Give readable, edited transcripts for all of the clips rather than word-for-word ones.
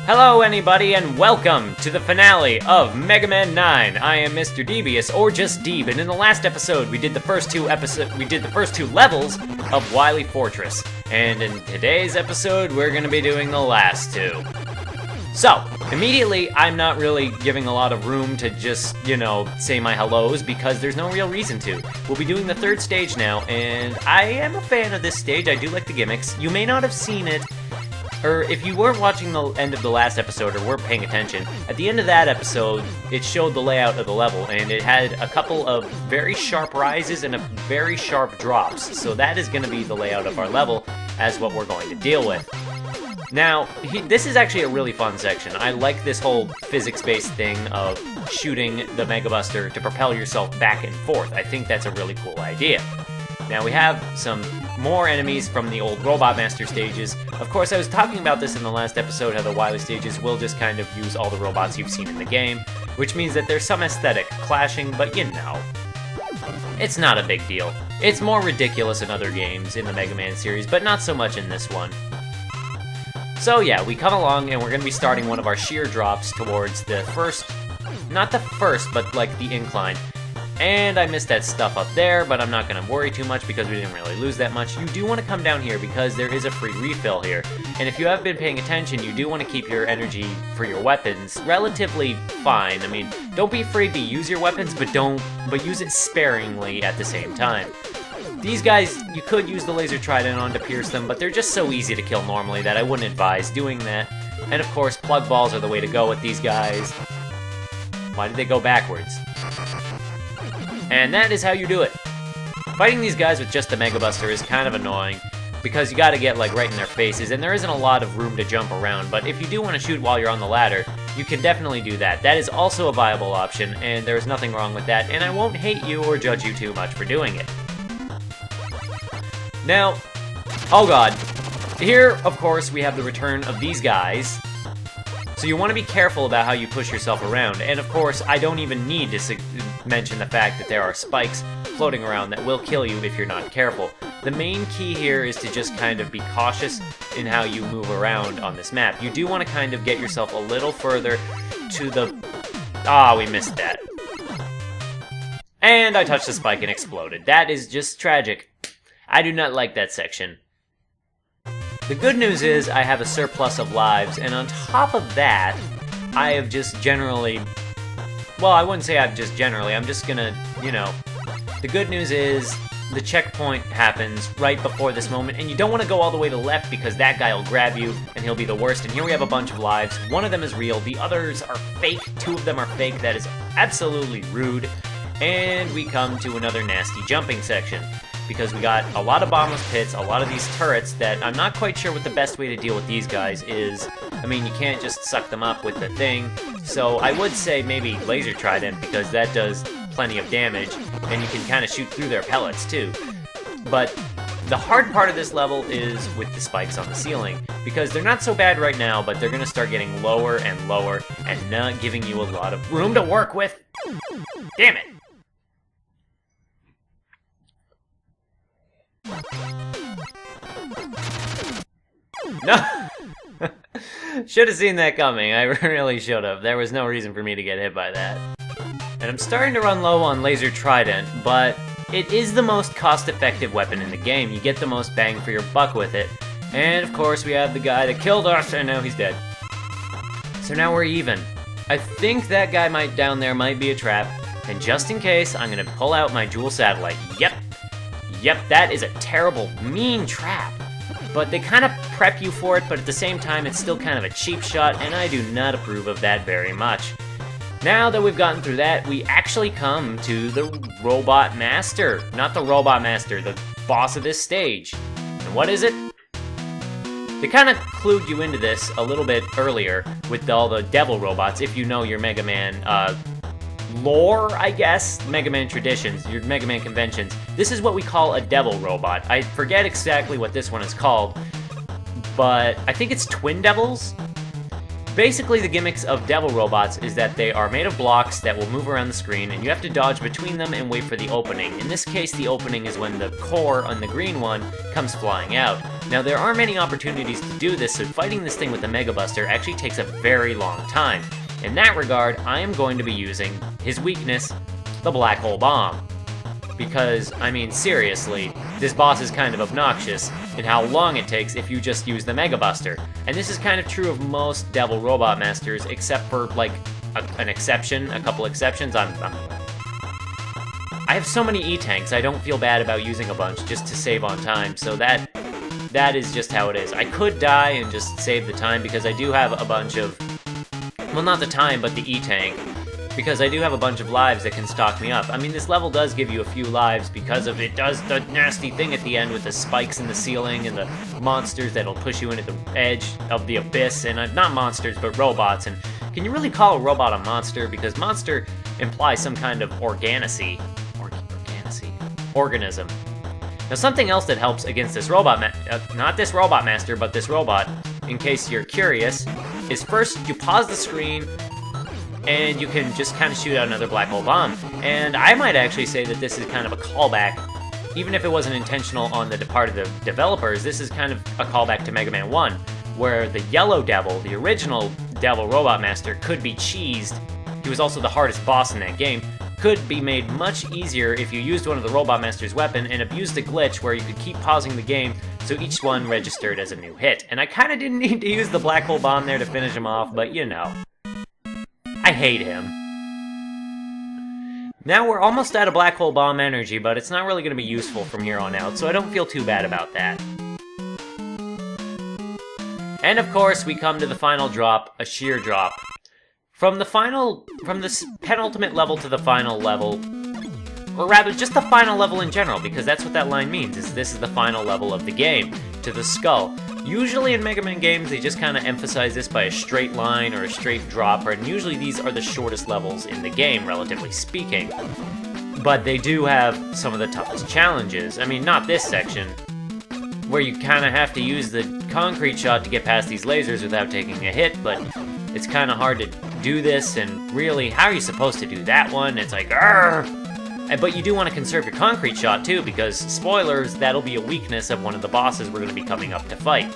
Hello anybody and welcome to the finale of Mega Man 9. I am Mr. Devious, or just Deeb, and in the last episode we did the first two levels of Wily Fortress. And in today's episode we're gonna be doing the last two. So, immediately I'm not really giving a lot of room to just, say my hellos because there's no real reason to. We'll be doing the third stage now, and I am a fan of this stage. I do like the gimmicks. You may not have seen it, or if you weren't watching the end of the last episode or weren't paying attention, at the end of that episode, it showed the layout of the level, and it had a couple of very sharp rises and very sharp drops. So that is going to be the layout of our level as what we're going to deal with. Now, this is actually a really fun section. I like this whole physics-based thing of shooting the Mega Buster to propel yourself back and forth. I think that's a really cool idea. Now, we have some more enemies from the old Robot Master stages. Of course, I was talking about this in the last episode, how the Wily stages will just kind of use all the robots you've seen in the game, which means that there's some aesthetic clashing, but it's not a big deal. It's more ridiculous in other games in the Mega Man series, but not so much in this one. So yeah, we come along and we're going to be starting one of our sheer drops towards the first, not the first, but like the incline. And I missed that stuff up there, but I'm not going to worry too much because we didn't really lose that much. You do want to come down here because there is a free refill here. And if you have been paying attention, you do want to keep your energy for your weapons relatively fine. I mean, don't be afraid to use your weapons, but use it sparingly at the same time. These guys, you could use the laser trident on to pierce them, but they're just so easy to kill normally that I wouldn't advise doing that. And of course, plug balls are the way to go with these guys. Why did they go backwards? And that is how you do it. Fighting these guys with just the Mega Buster is kind of annoying, because you gotta get like right in their faces, and there isn't a lot of room to jump around, but if you do want to shoot while you're on the ladder, you can definitely do that. That is also a viable option, and there's nothing wrong with that, and I won't hate you or judge you too much for doing it. Now, oh god, here, of course, we have the return of these guys. So you want to be careful about how you push yourself around, and of course, I don't even need to mention the fact that there are spikes floating around that will kill you if you're not careful. The main key here is to just kind of be cautious in how you move around on this map. You do want to kind of get yourself a little further to the... we missed that. And I touched the spike and exploded. That is just tragic. I do not like that section. The good news is I have a surplus of lives, and on top of that, I have just generally... Well, I wouldn't say I'm just gonna, The good news is the checkpoint happens right before this moment, and you don't want to go all the way to the left because that guy will grab you, and he'll be the worst. And here we have a bunch of lives. One of them is real, the others are fake. Two of them are fake. That is absolutely rude. And we come to another nasty jumping section, because we got a lot of bombless pits, a lot of these turrets that I'm not quite sure what the best way to deal with these guys is. I mean, you can't just suck them up with the thing, so I would say maybe laser trident, because that does plenty of damage, and you can kind of shoot through their pellets too. But the hard part of this level is with the spikes on the ceiling, because they're not so bad right now, but they're going to start getting lower and lower, and not giving you a lot of room to work with. Damn it! No! Should have seen that coming. I really should have. There was no reason for me to get hit by that. And I'm starting to run low on laser trident, but it is the most cost-effective weapon in the game. You get the most bang for your buck with it. And of course we have the guy that killed us, and now he's dead. So now we're even. I think that guy down there might be a trap, and just in case, I'm gonna pull out my dual satellite. Yep, that is a terrible, mean trap. But they kind of prep you for it, but at the same time, it's still kind of a cheap shot, and I do not approve of that very much. Now that we've gotten through that, we actually come to the Robot Master. Not the Robot Master, the boss of this stage. And what is it? They kind of clued you into this a little bit earlier with all the devil robots, if you know your Mega Man lore, I guess, Mega Man traditions, your Mega Man conventions. This is what we call a devil robot. I forget exactly what this one is called, but I think it's Twin Devils. Basically, the gimmicks of devil robots is that they are made of blocks that will move around the screen, and you have to dodge between them and wait for the opening. In this case, the opening is when the core on the green one comes flying out. Now, there are many opportunities to do this, so fighting this thing with the Mega Buster actually takes a very long time. In that regard, I am going to be using his weakness, the Black Hole Bomb. Because, I mean, seriously, this boss is kind of obnoxious in how long it takes if you just use the Mega Buster. And this is kind of true of most Devil Robot Masters, except for, like, a couple exceptions. I have so many E-Tanks, I don't feel bad about using a bunch just to save on time, so that is just how it is. I could die and just save the time because I do have a bunch of, well, not the time, but the E-Tank. Because I do have a bunch of lives that can stock me up. I mean, this level does give you a few lives because of it does the nasty thing at the end with the spikes in the ceiling and the monsters that'll push you into the edge of the abyss, and not monsters, but robots. And can you really call a robot a monster? Because monster implies some kind of organism. Now, something else that helps against this robot, not this robot master, but this robot, in case you're curious, is first you pause the screen, and you can just kind of shoot out another black hole bomb. And I might actually say that this is kind of a callback, even if it wasn't intentional on the part of the developers, this is kind of a callback to Mega Man 1, where the Yellow Devil, the original Devil Robot Master, could be cheesed. He was also the hardest boss in that game. Could be made much easier if you used one of the Robot Master's weapon and abused a glitch where you could keep pausing the game so each one registered as a new hit. And I kind of didn't need to use the black hole bomb there to finish him off, but you know. I hate him. Now we're almost out of black hole bomb energy, but it's not really going to be useful from here on out, so I don't feel too bad about that. And of course, we come to the final drop, a sheer drop. From this penultimate level to the final level, or rather, just the final level in general, because that's what that line means, is this is the final level of the game, to the skull. Usually in Mega Man games, they just kind of emphasize this by a straight line or a straight drop, and usually these are the shortest levels in the game, relatively speaking. But they do have some of the toughest challenges. I mean, not this section, where you kind of have to use the concrete shot to get past these lasers without taking a hit, but it's kind of hard to do this, and really, how are you supposed to do that one? It's like, argh! But you do want to conserve your concrete shot too, because, spoilers, that'll be a weakness of one of the bosses we're going to be coming up to fight.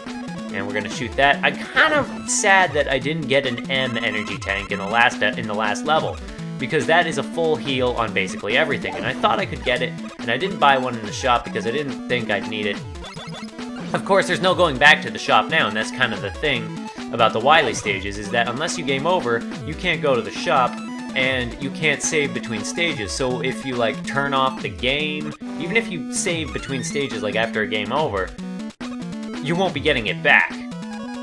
And we're going to shoot that. I'm kind of sad that I didn't get an M energy tank in the last level, because that is a full heal on basically everything, and I thought I could get it, and I didn't buy one in the shop because I didn't think I'd need it. Of course, there's no going back to the shop now, and that's kind of the thing about the Wily stages, is that unless you game over, you can't go to the shop, and you can't save between stages. So if you, like, turn off the game, even if you save between stages, like after a game over, you won't be getting it back.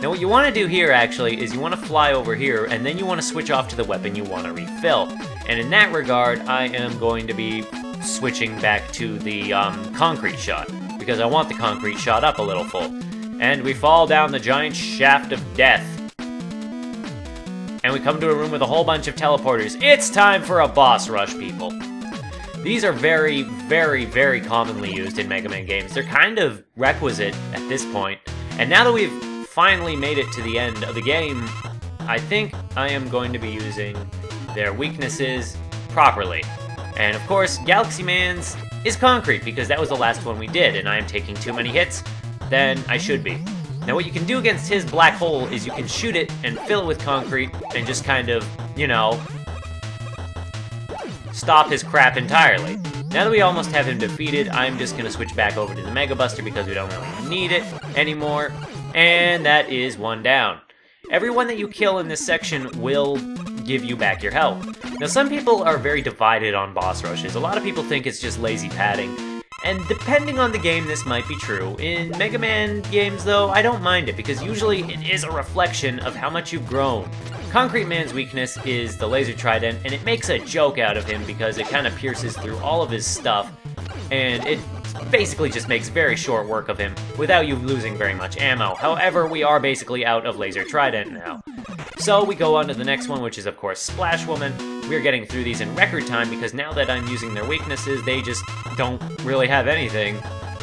Now what you want to do here, actually, is you want to fly over here, and then you want to switch off to the weapon you want to refill. And in that regard, I am going to be switching back to the concrete shot, because I want the concrete shot up a little full. And we fall down the giant shaft of death. And we come to a room with a whole bunch of teleporters. It's time for a boss rush, people. These are very, very, very commonly used in Mega Man games. They're kind of requisite at this point. And now that we've finally made it to the end of the game, I think I am going to be using their weaknesses properly. And of course, Galaxy Man's is concrete, because that was the last one we did, and I am taking too many hits than I should be. Now what you can do against his black hole is you can shoot it and fill it with concrete and just kind of, you know, stop his crap entirely. Now that we almost have him defeated, I'm just going to switch back over to the Mega Buster because we don't really need it anymore. And that is one down. Everyone that you kill in this section will give you back your health. Now some people are very divided on boss rushes. A lot of people think it's just lazy padding. And depending on the game, this might be true. In Mega Man games, though, I don't mind it, because usually it is a reflection of how much you've grown. Concrete Man's weakness is the laser trident, and it makes a joke out of him because it kind of pierces through all of his stuff, and it basically just makes very short work of him without you losing very much ammo. However, we are basically out of laser trident now. So we go on to the next one, which is of course Splash Woman. We're getting through these in record time because now that I'm using their weaknesses, they just don't really have anything.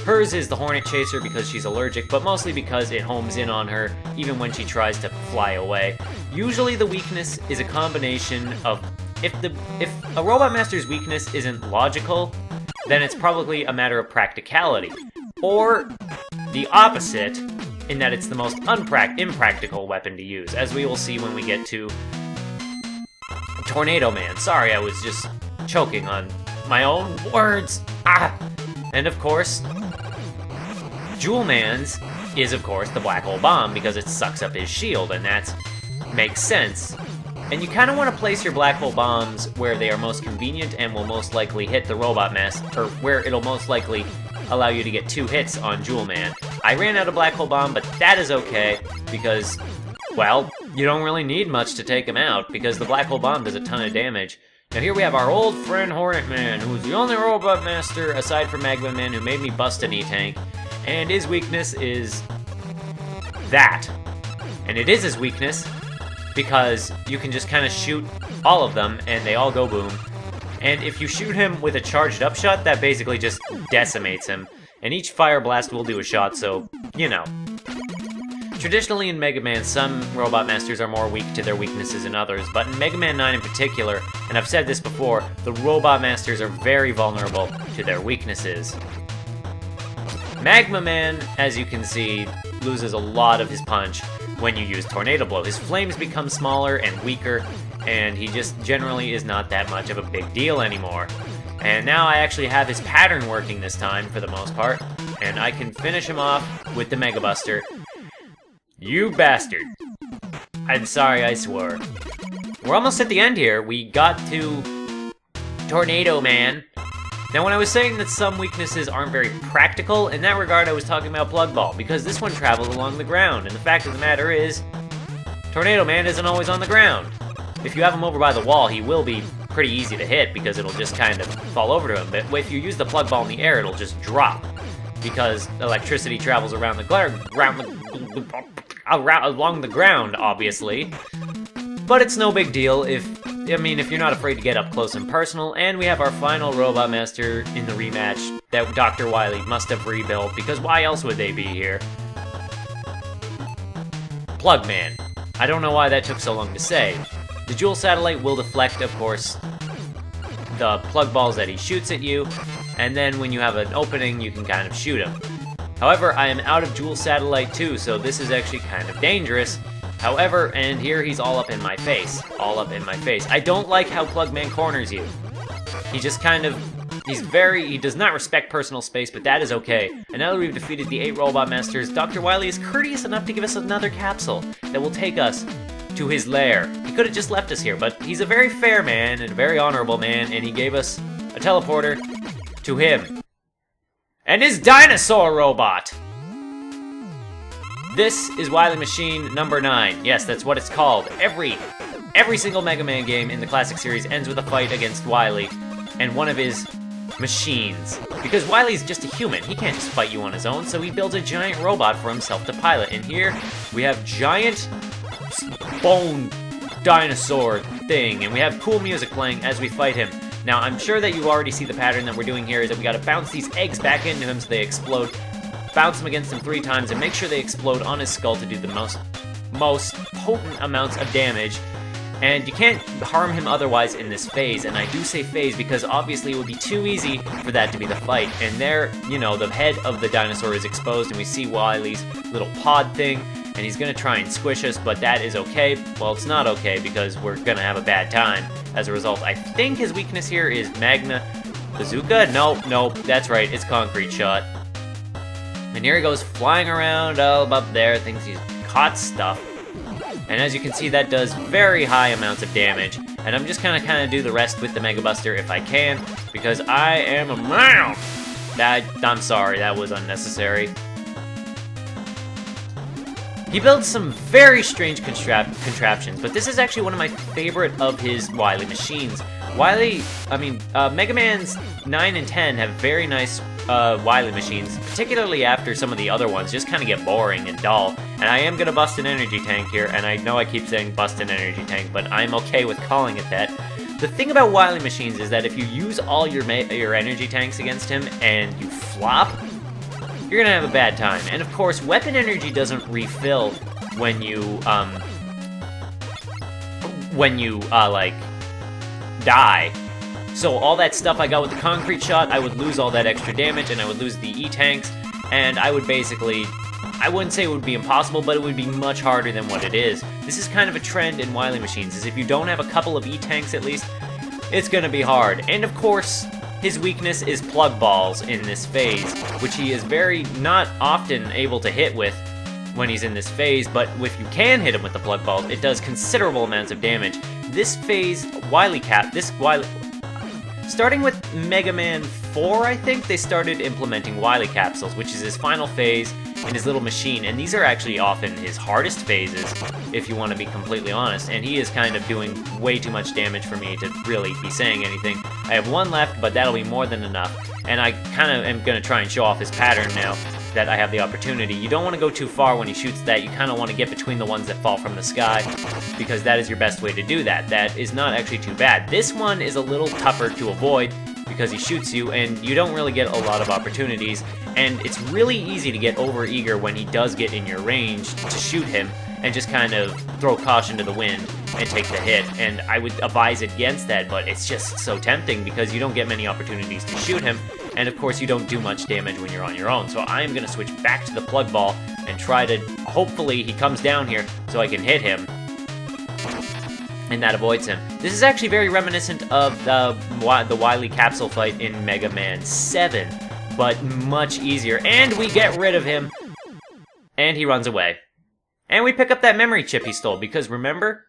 Hers is the Hornet Chaser because she's allergic, but mostly because it homes in on her even when she tries to fly away. Usually the weakness is a combination of... If a Robot Master's weakness isn't logical, then it's probably a matter of practicality. Or the opposite, in that it's the most impractical weapon to use, as we will see when we get to Tornado Man. Sorry, I was just choking on my own words. Ah! And of course, Jewel Man's is of course the Black Hole Bomb because it sucks up his shield, and that makes sense. And you kind of want to place your Black Hole Bombs where they are most convenient and will most likely hit the Robot Master, or where it'll most likely allow you to get 2 hits on Jewel Man. I ran out of Black Hole Bomb, but that is okay because, well, you don't really need much to take him out because the Black Hole Bomb does a ton of damage. Now here we have our old friend Hornet Man, who's the only Robot Master aside from Magma Man who made me bust an E-Tank, and his weakness is that. And it is his weakness because you can just kind of shoot all of them and they all go boom. And if you shoot him with a charged up shot, that basically just decimates him. And each fire blast will do a shot, so, you know. Traditionally in Mega Man, some Robot Masters are more weak to their weaknesses than others, but in Mega Man 9 in particular, and I've said this before, the Robot Masters are very vulnerable to their weaknesses. Magma Man, as you can see, loses a lot of his punch when you use Tornado Blow. His flames become smaller and weaker, and he just generally is not that much of a big deal anymore. And now I actually have his pattern working this time, for the most part, and I can finish him off with the Mega Buster. You bastard. I'm sorry I swore. We're almost at the end here. We got to Tornado Man. Now, when I was saying that some weaknesses aren't very practical, in that regard I was talking about Plug Ball, because this one travels along the ground, and the fact of the matter is, Tornado Man isn't always on the ground. If you have him over by the wall, he will be pretty easy to hit, because it'll just kind of fall over to him, but if you use the Plug Ball in the air, it'll just drop, because electricity travels around along the ground, obviously. But it's no big deal if you're not afraid to get up close and personal, and we have our final Robot Master in the rematch that Dr. Wily must have rebuilt, because why else would they be here? Plug Man. I don't know why that took so long to say. The Jewel Satellite will deflect, of course, the plug balls that he shoots at you, and then when you have an opening, you can kind of shoot him. However, I am out of Jewel Satellite too, so this is actually kind of dangerous. However, and here he's all up in my face. All up in my face. I don't like how Plugman corners you. He just kind of... he does not respect personal space, but that is okay. And now that we've defeated the 8 Robot Masters, Dr. Wily is courteous enough to give us another capsule that will take us to his lair. He could have just left us here, but he's a very fair man and a very honorable man, and he gave us a teleporter to him. And his dinosaur robot! This is Wily Machine number 9. Yes, that's what it's called. Every single Mega Man game in the classic series ends with a fight against Wily and one of his machines. Because Wily's just a human. He can't just fight you on his own, so he builds a giant robot for himself to pilot. And here we have giant bone dinosaur thing, and we have cool music playing as we fight him. Now, I'm sure that you already see the pattern that we're doing here is that we gotta bounce these eggs back into him so they explode. Bounce them against him 3 times and make sure they explode on his skull to do the most potent amounts of damage. And you can't harm him otherwise in this phase, and I do say phase because obviously it would be too easy for that to be the fight. And there, you know, the head of the dinosaur is exposed and we see Wily's little pod thing, and he's gonna try and squish us, but that is okay. Well, it's not okay because we're gonna have a bad time as a result. I think his weakness here is Magna Bazooka? No, that's right, it's Concrete Shot. And here he goes flying around all up there, thinks he's caught stuff. And as you can see, that does very high amounts of damage. And I'm just gonna kind of do the rest with the Mega Buster if I can, because I am a man! I'm sorry, that was unnecessary. He builds some very strange contraptions, but this is actually one of my favorite of his Wily machines. Mega Man's 9 and 10 have very nice Wily machines, particularly after some of the other ones just kind of get boring and dull. And I am going to bust an energy tank here, and I know I keep saying bust an energy tank, but I'm okay with calling it that. The thing about Wily machines is that if you use all your energy tanks against him and you flop, you're gonna have a bad time. And of course, weapon energy doesn't refill when you, like, die. So all that stuff I got with the concrete shot, I would lose all that extra damage, and I would lose the E-tanks, and I would basically... I wouldn't say it would be impossible, but it would be much harder than what it is. This is kind of a trend in Wily machines, is if you don't have a couple of E-tanks at least, it's gonna be hard. And of course, his weakness is plug balls in this phase, which he is very not often able to hit with when he's in this phase, but if you can hit him with the plug balls, it does considerable amounts of damage. This phase, starting with Mega Man 4, I think, they started implementing Wily capsules, which is his final phase in his little machine, and these are actually often his hardest phases, if you want to be completely honest, and he is kind of doing way too much damage for me to really be saying anything. I have one left, but that'll be more than enough, and I kind of am going to try and show off his pattern now that I have the opportunity. You don't want to go too far when he shoots that. You kind of want to get between the ones that fall from the sky, because that is your best way to do that. That is not actually too bad. This one is a little tougher to avoid, because he shoots you, and you don't really get a lot of opportunities, and it's really easy to get over-eager when he does get in your range to shoot him, and just kind of throw caution to the wind and take the hit, and I would advise against that, but it's just so tempting because you don't get many opportunities to shoot him, and of course you don't do much damage when you're on your own, so I'm going to switch back to the plug ball and try to, hopefully he comes down here so I can hit him, and that avoids him. This is actually very reminiscent of the Wily capsule fight in Mega Man 7, but much easier, and we get rid of him, and he runs away. And we pick up that memory chip he stole, because remember?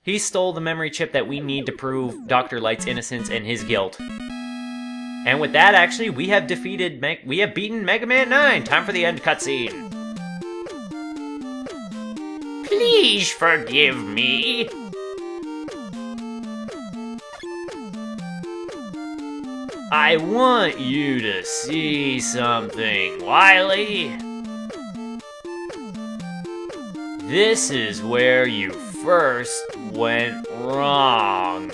He stole the memory chip that we need to prove Dr. Light's innocence and his guilt. And with that, actually, we have beaten Mega Man 9. Time for the end cutscene. Please forgive me. I want you to see something, Wily. This is where you first went wrong.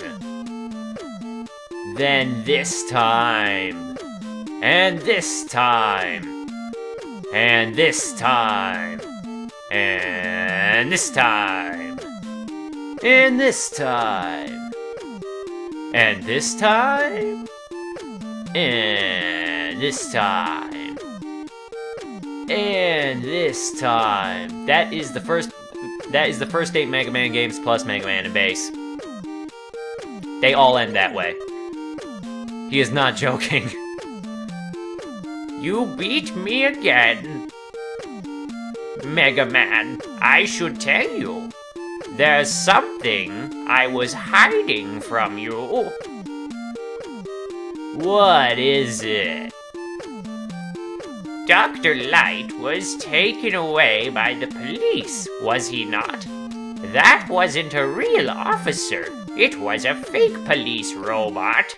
Then this time. And this time. And this time. And this time. And this time. And this time. And this time. And this time. That is the first 8 Mega Man games plus Mega Man and Bass. They all end that way. He is not joking. You beat me again. Mega Man, I should tell you. There's something I was hiding from you. What is it? Dr. Light was taken away by the police, was he not? That wasn't a real officer. It was a fake police robot.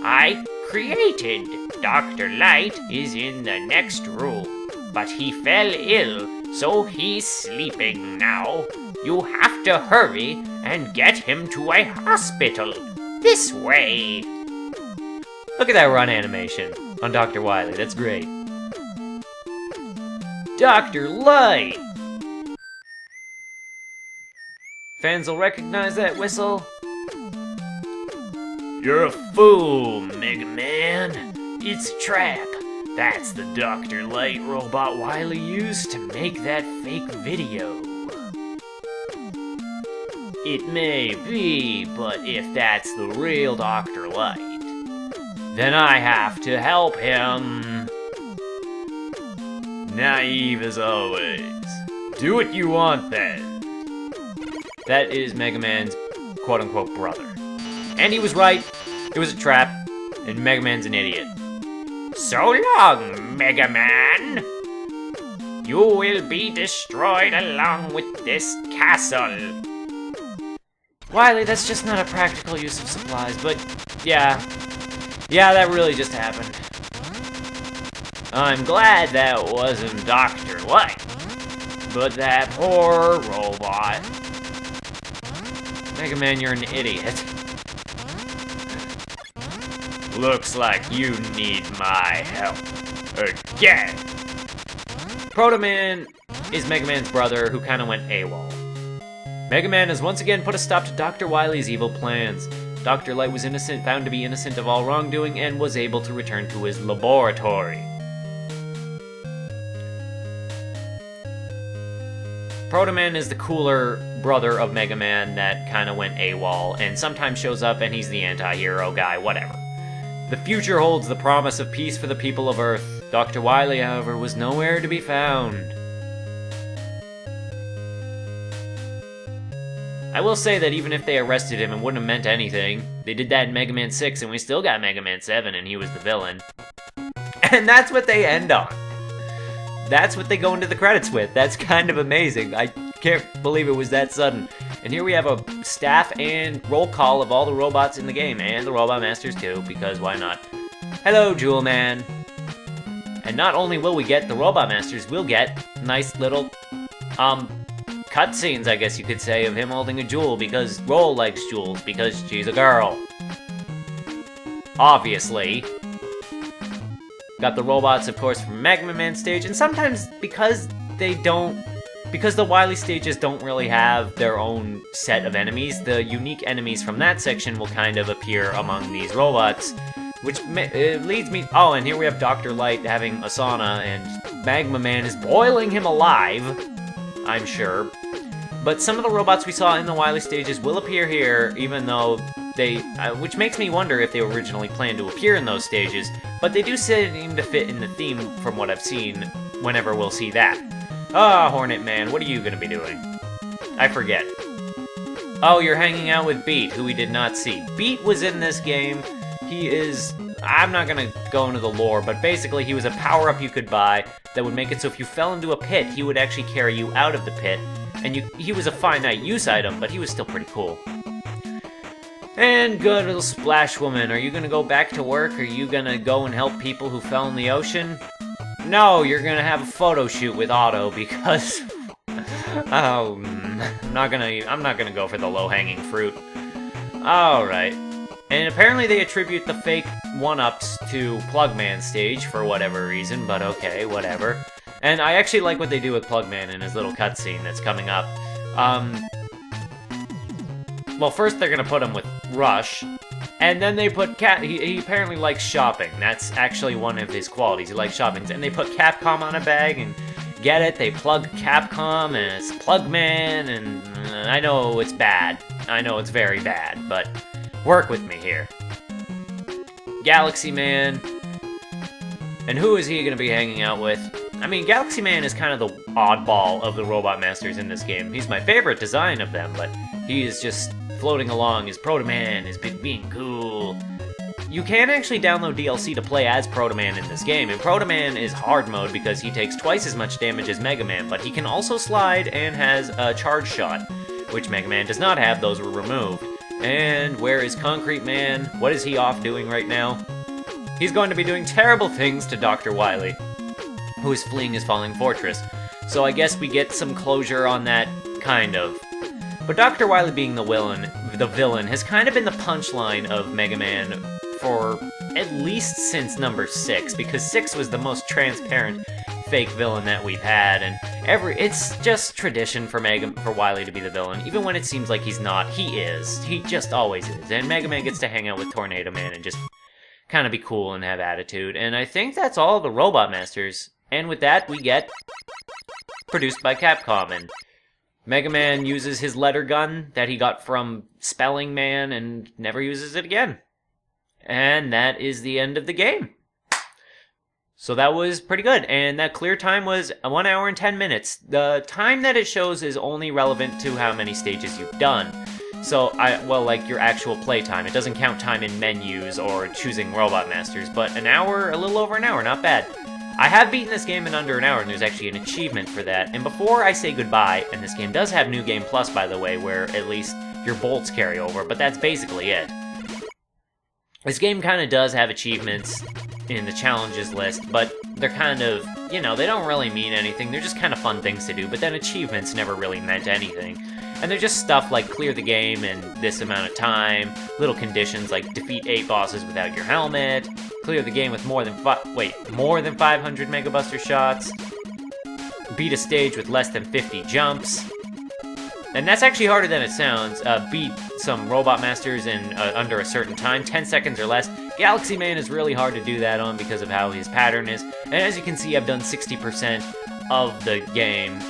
I created. Dr. Light is in the next room, but he fell ill, so he's sleeping now. You have to hurry and get him to a hospital. This way. Look at that run animation on Dr. Wily. That's great. Dr. Light! Fans will recognize that whistle. You're a fool, Mega Man. It's a trap. That's the Dr. Light robot Wily used to make that fake video. It may be, but if that's the real Dr. Light, then I have to help him. Naive as always. Do what you want then. That is Mega Man's quote-unquote brother. And he was right. It was a trap, and Mega Man's an idiot. So long, Mega Man! You will be destroyed along with this castle. Wily, that's just not a practical use of supplies, but yeah. Yeah, that really just happened. I'm glad that wasn't Dr. Light, but that poor robot. Mega Man, you're an idiot. Looks like you need my help again. Proto Man is Mega Man's brother who kind of went AWOL. Mega Man has once again put a stop to Dr. Wily's evil plans. Dr. Light was found to be innocent of all wrongdoing, and was able to return to his laboratory. Proto Man is the cooler brother of Mega Man that kind of went AWOL, and sometimes shows up and he's the anti-hero guy, whatever. The future holds the promise of peace for the people of Earth. Dr. Wily, however, was nowhere to be found. I will say that even if they arrested him, it wouldn't have meant anything. They did that in Mega Man 6, and we still got Mega Man 7, and he was the villain. And that's what they end on. That's what they go into the credits with. That's kind of amazing. I can't believe it was that sudden. And here we have a staff and roll call of all the robots in the game, and the Robot Masters too, because why not? Hello, Jewel Man. And not only will we get the Robot Masters, we'll get nice little, cutscenes, I guess you could say, of him holding a jewel, because Roll likes jewels, because she's a girl. Obviously. Got the robots, of course, from Mega Man stage, and sometimes because the Wily stages don't really have their own set of enemies, the unique enemies from that section will kind of appear among these robots, which leads me... Oh, and here we have Dr. Light having a sauna, and Magma Man is boiling him alive, I'm sure. But some of the robots we saw in the Wily stages will appear here, even though they... which makes me wonder if they originally planned to appear in those stages, but they do seem to fit in the theme from what I've seen whenever we'll see that. Ah, Hornet Man, what are you gonna be doing? I forget. Oh, you're hanging out with Beat, who we did not see. Beat was in this game. He is... I'm not gonna go into the lore, but basically he was a power-up you could buy that would make it so if you fell into a pit, he would actually carry you out of the pit. And he was a finite use item, but he was still pretty cool. And good little Splash Woman, are you gonna go back to work? Are you gonna go and help people who fell in the ocean? No, you're gonna have a photo shoot with Otto because... oh, I'm not gonna go for the low-hanging fruit. Alright. And apparently they attribute the fake one-ups to Plugman stage for whatever reason, but okay, whatever. And I actually like what they do with Plugman in his little cutscene that's coming up. Well, first they're gonna put him with Rush, and then they put he apparently likes shopping. That's actually one of his qualities. He likes shopping. And they put Capcom on a bag, and get it? They plug Capcom, and it's Plugman, and I know it's bad. I know it's very bad, but work with me here. Galaxy Man. And who is he gonna be hanging out with? I mean, Galaxy Man is kind of the oddball of the Robot Masters in this game. He's my favorite design of them, but he is just floating along as Proto Man, is being cool. You can actually download DLC to play as Proto Man in this game, and Proto Man is hard mode because he takes twice as much damage as Mega Man, but he can also slide and has a charge shot, which Mega Man does not have. Those were removed. And where is Concrete Man? What is he off doing right now? He's going to be doing terrible things to Dr. Wily, who is fleeing his falling fortress. So I guess we get some closure on that, kind of. But Dr. Wily being the villain has kind of been the punchline of Mega Man for at least since number 6, because 6 was the most transparent fake villain that we've had, and it's just tradition for Wily to be the villain, even when it seems like he's not. He is. He just always is. And Mega Man gets to hang out with Tornado Man and just kind of be cool and have attitude. And I think that's all the Robot Masters. And with that, we get produced by Capcom, and Mega Man uses his letter gun that he got from Spelling Man and never uses it again. And that is the end of the game. So that was pretty good, and that clear time was 1 hour and 10 minutes. The time that it shows is only relevant to how many stages you've done. So, like your actual play time. It doesn't count time in menus or choosing Robot Masters, but an hour, a little over an hour, not bad. I have beaten this game in under an hour, and there's actually an achievement for that. And before I say goodbye, and this game does have New Game Plus, by the way, where at least your bolts carry over, but that's basically it. This game kind of does have achievements in the challenges list, but they're kind of, you know, they don't really mean anything. They're just kind of fun things to do, but then achievements never really meant anything. And they're just stuff like clear the game in this amount of time, little conditions like defeat 8 bosses without your helmet, clear the game with more than 500 Mega Buster shots. beat a stage with less than 50 jumps. And that's actually harder than it sounds. Beat some Robot Masters in under a certain time, 10 seconds or less. Galaxy Man is really hard to do that on because of how his pattern is. And as you can see, I've done 60% of the game.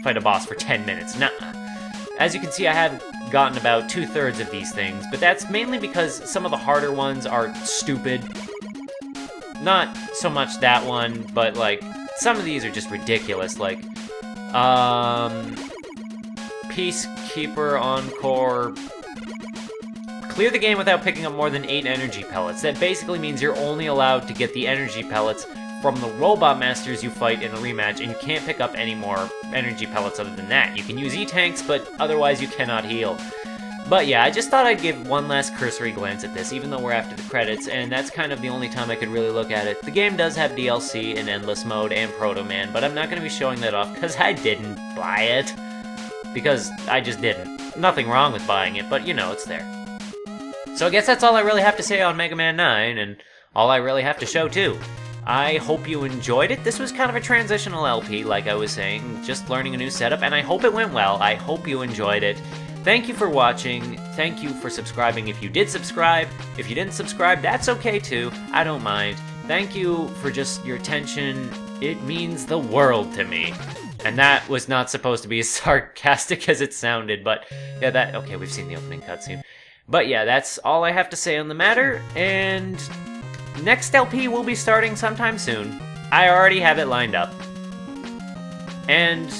Fight a boss for 10 minutes. Nuh-uh. As you can see, I have gotten about 2/3 of these things, but that's mainly because some of the harder ones are stupid. Not so much that one, but like, some of these are just ridiculous, like, Peacekeeper Encore. Clear the game without picking up more than 8 energy pellets. That basically means you're only allowed to get the energy pellets from the Robot Masters you fight in a rematch, and you can't pick up any more energy pellets other than that. You can use E-Tanks, but otherwise you cannot heal. But yeah, I just thought I'd give one last cursory glance at this, even though we're after the credits, and that's kind of the only time I could really look at it. The game does have DLC in Endless Mode and Proto Man, but I'm not going to be showing that off because I didn't buy it. Because I just didn't. Nothing wrong with buying it, but you know, it's there. So I guess that's all I really have to say on Mega Man 9, and all I really have to show too. I hope you enjoyed it. This was kind of a transitional LP, like I was saying, just learning a new setup, and I hope it went well. I hope you enjoyed it. Thank you for watching. Thank you for subscribing if you did subscribe. If you didn't subscribe, that's okay too. I don't mind. Thank you for just your attention. It means the world to me. And that was not supposed to be as sarcastic as it sounded, but yeah, okay, we've seen the opening cutscene. But yeah, that's all I have to say on the matter, and next LP will be starting sometime soon. I already have it lined up. And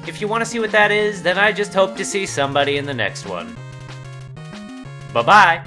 if you want to see what that is, then I just hope to see somebody in the next one. Bye-bye!